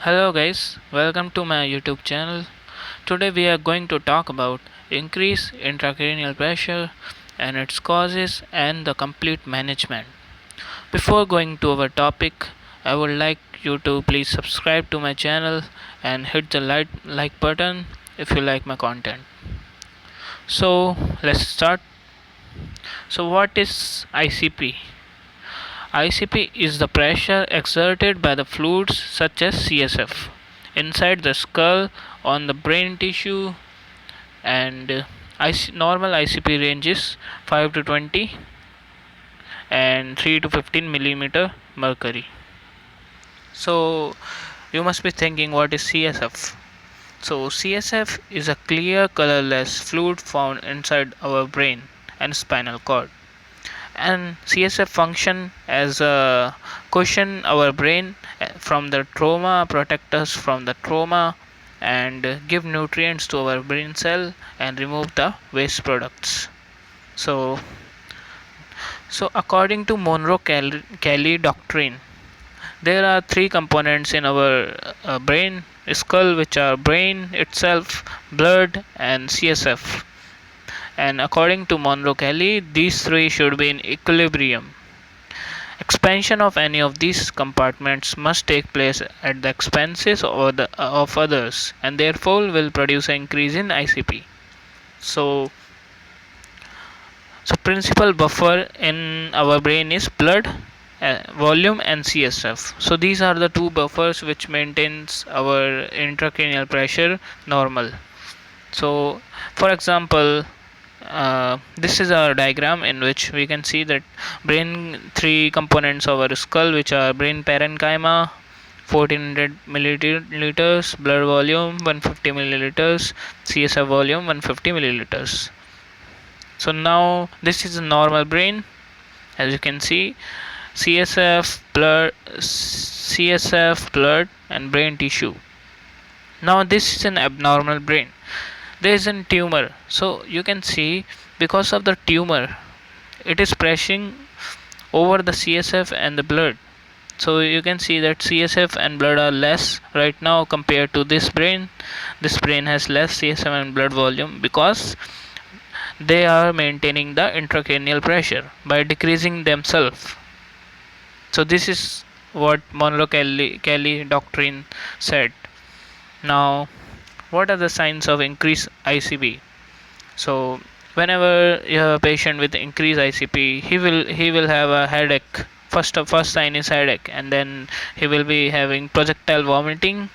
Hello guys, welcome to my YouTube channel. Today we are going to talk about increased intracranial pressure and its causes and the complete management. Before going to our topic, I would like you to please subscribe to my channel and hit the like button if you like my content. So let's start. So what is ICP? ICP is the pressure exerted by the fluids such as CSF inside the skull on the brain tissue, and normal ICP range is 5 to 20 and 3 to 15 millimeter mercury. So you must be thinking, what is CSF? So CSF is a clear colorless fluid found inside our brain and spinal cord, and CSF function as a cushion our brain from the trauma, protect us from the trauma, and give nutrients to our brain cell and remove the waste products. So so according to Kelly doctrine, there are three components in our brain skull, which are brain itself, blood, and CSF. And according to Munroe Kelly, these three should be in equilibrium. Expansion of any of these compartments must take place at the expenses of others, and therefore will produce an increase in ICP. So, so principal buffer in our brain is blood, volume, and CSF. So these are the two buffers which maintains our intracranial pressure normal. So, for example, this is a diagram in which we can see that brain three components of our skull, which are brain parenchyma 1400 milliliters, blood volume 150 milliliters, CSF volume 150 milliliters. So now this is a normal brain, as you can see, CSF, blood, and brain tissue. Now this is an abnormal brain. There is a tumor, so you can see, because of the tumor it is pressing over the CSF and the blood. So you can see that CSF and blood are less right now compared to this brain. This brain has less CSF and blood volume because they are maintaining the intracranial pressure by decreasing themselves. So this is what Munroe Kelly doctrine said. Now, what are the signs of increased ICP? So whenever you have a patient with increased ICP, he will have a headache. First sign is headache, and then he will be having projectile vomiting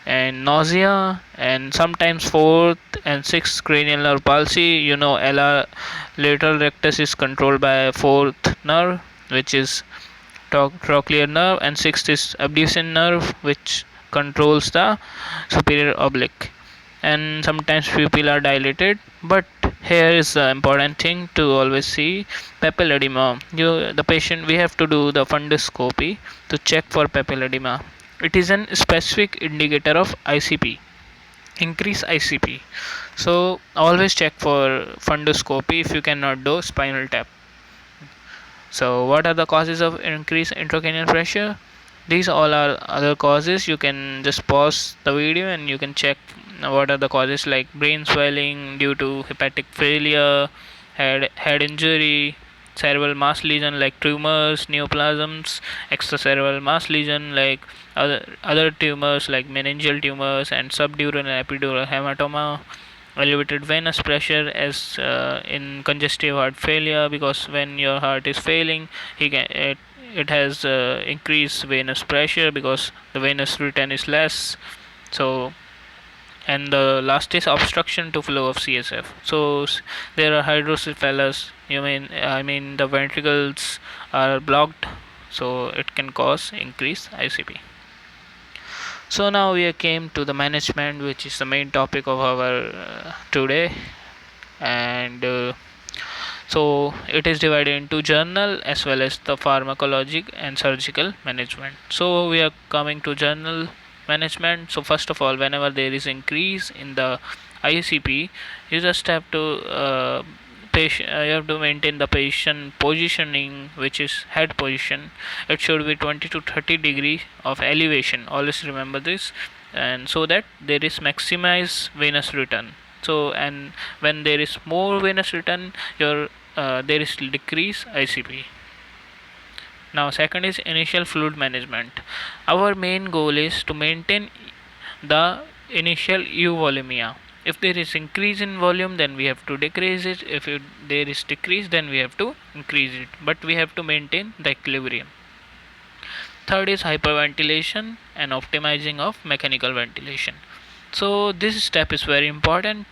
and nausea, and sometimes fourth and sixth cranial nerve palsy. LR, lateral rectus, is controlled by fourth nerve, which is trochlear nerve, and sixth is abducens nerve, which controls the superior oblique. And sometimes pupil are dilated, but here is the important thing to always see: papilledema. The patient, we have to do the fundoscopy to check for papilledema. It is an specific indicator of ICP, increase ICP. So always check for fundoscopy if you cannot do spinal tap. So what are the causes of increased intracranial pressure? These all are other causes. You can just pause the video and you can check what are the causes, like brain swelling due to hepatic failure, head injury, cerebral mass lesion like tumors, neoplasms, extracerebral mass lesion like other tumors like meningeal tumors, and subdural and epidural hematoma. Elevated venous pressure as in congestive heart failure, because when your heart is failing, it has increased venous pressure because the venous return is less. So, and the last is obstruction to flow of CSF. So there are hydrocephalus, I mean the ventricles are blocked, so it can cause increased ICP. So now we came to the management, which is the main topic of our today. And so it is divided into journal as well as the pharmacologic and surgical management. So we are coming to journal management. So first of all, whenever there is increase in the ICP, you just have to you have to maintain the patient positioning, which is head position. It should be 20 to 30 degrees of elevation, always remember this, and so that there is maximize venous return. So, and when there is more venous return, your there is decrease ICP. Now second is initial fluid management. Our main goal is to maintain the initial euvolemia. If there is increase in volume, then we have to decrease it. If there is decrease, then we have to increase it, but we have to maintain the equilibrium. Third is hyperventilation and optimizing of mechanical ventilation. So this step is very important.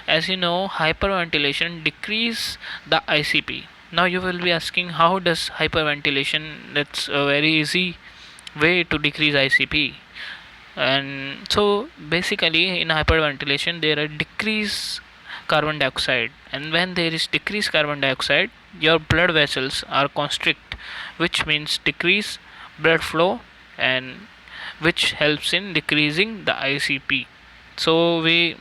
As you know, hyperventilation decrease the ICP. Now you will be asking, how does hyperventilation? That's a very easy way to decrease ICP. And so basically in hyperventilation there are decreased carbon dioxide, and when there is decreased carbon dioxide, your blood vessels are constrict, which means decrease blood flow, and which helps in decreasing the ICP. So we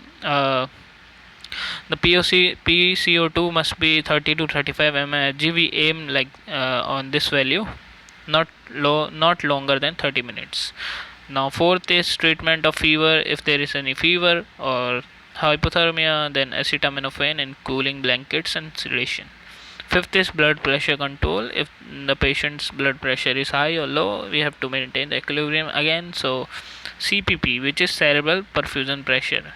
the PCO2 must be 30 to 35 mg. We aim like on this value, not longer than 30 minutes. Now fourth is treatment of fever. If there is any fever or hypothermia, then acetaminophen and cooling blankets and sedation. Fifth is blood pressure control. If the patient's blood pressure is high or low, we have to maintain the equilibrium again. So CPP, which is cerebral perfusion pressure,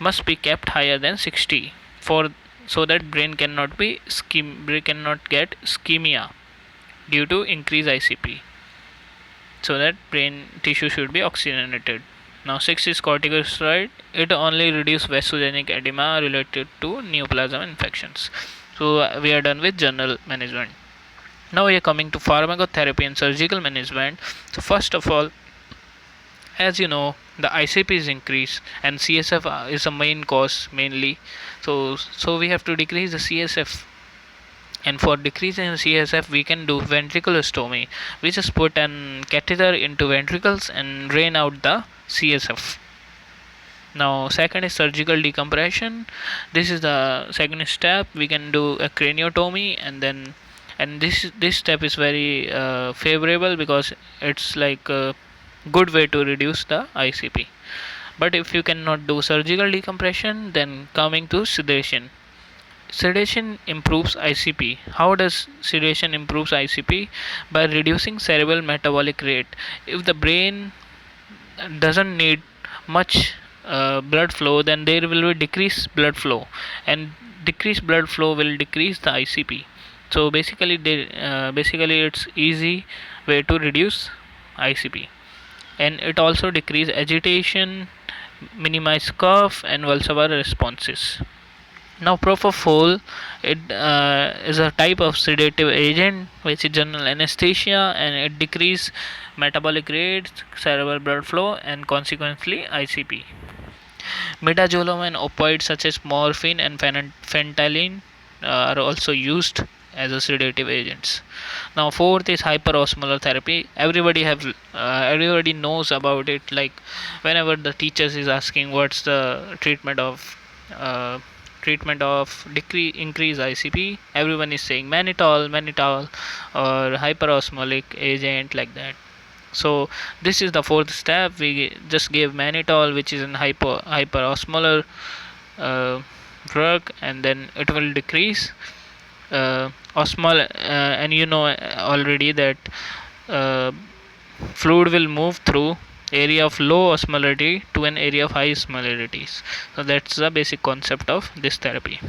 must be kept higher than 60 for so that brain cannot get ischemia due to increased ICP, so that brain tissue should be oxygenated. Now 6 is corticosteroid. It only reduces vasogenic edema related to neoplasm infections. So we are done with general management. Now we are coming to pharmacotherapy and surgical management. So first of all, as you know, the ICP is increased and CSF is a main cause mainly. So we have to decrease the CSF, and for decreasing CSF we can do ventriculostomy. We just put an catheter into ventricles and drain out the CSF. Now second is surgical decompression. This is the second step. We can do a craniotomy, and this step is very favorable because it's like a good way to reduce the ICP. But if you cannot do surgical decompression, then coming to sedation. Sedation improves ICP. How does sedation improves ICP? By reducing cerebral metabolic rate. If the brain doesn't need much blood flow, then there will be decreased blood flow, and decreased blood flow will decrease the ICP. So basically it's easy way to reduce ICP, and it also decrease agitation, minimize cough and valsalva responses. Now propofol, it is a type of sedative agent which is general anesthesia, and it decrease metabolic rate, cerebral blood flow, and consequently ICP. Midazolam and opioids such as morphine and phentermine are also used as a sedative agents. Now fourth is hyperosmolar therapy. Everybody knows about it. Like whenever the teachers is asking what's the uh, treatment of increase ICP, everyone is saying mannitol, or hyperosmotic agent like that. So this is the fourth step. We just gave mannitol, which is an hyperosmolar drug, and then it will decrease and you know already that uh, fluid will move through area of low osmolarity to an area of high osmolarities. So that's the basic concept of this therapy.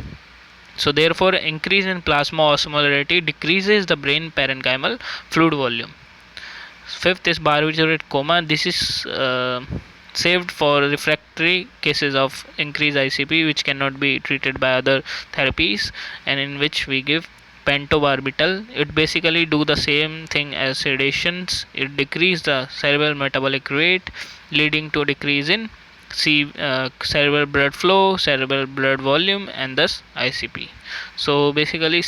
So therefore increase in plasma osmolarity decreases the brain parenchymal fluid volume. Fifth is barbiturate coma. This is saved for refractory cases of increased ICP which cannot be treated by other therapies, and in which we give pentobarbital. It basically do the same thing as sedations. It decrease the cerebral metabolic rate, leading to a decrease in cerebral blood flow, cerebral blood volume, and thus ICP. So basically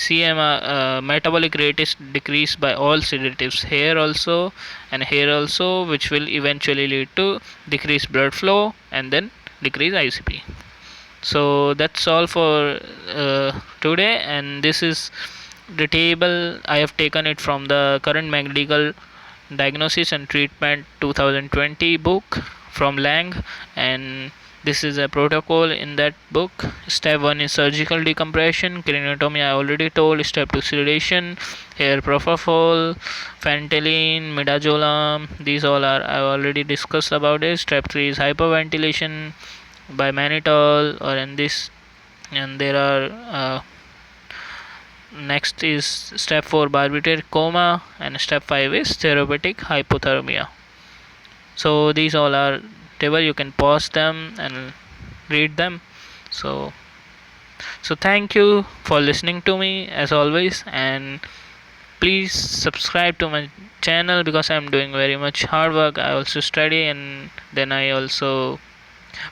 metabolic rate is decreased by all sedatives, here also and here also, which will eventually lead to decreased blood flow and then decrease ICP. So that's all for today, and this is the table. I have taken it from the current medical diagnosis and treatment 2020 book from Lange, and this is a protocol in that book. Step 1 is surgical decompression, craniotomy I already told. Step 2 sedation, here propofol, phenytoin, midazolam, these all are I already discussed about it. Step 3 is hyperventilation by mannitol or in this, and there are next is step 4 barbiturate coma, and step 5 is therapeutic hypothermia. So these all are table, you can pause them and read them. So so thank you for listening to me as always, and please subscribe to my channel because I'm doing very much hard work. I also study, and then I also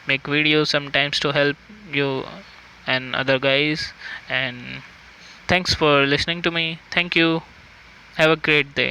make videos sometimes to help you and other guys. And thanks for listening to me. Thank you. Have a great day.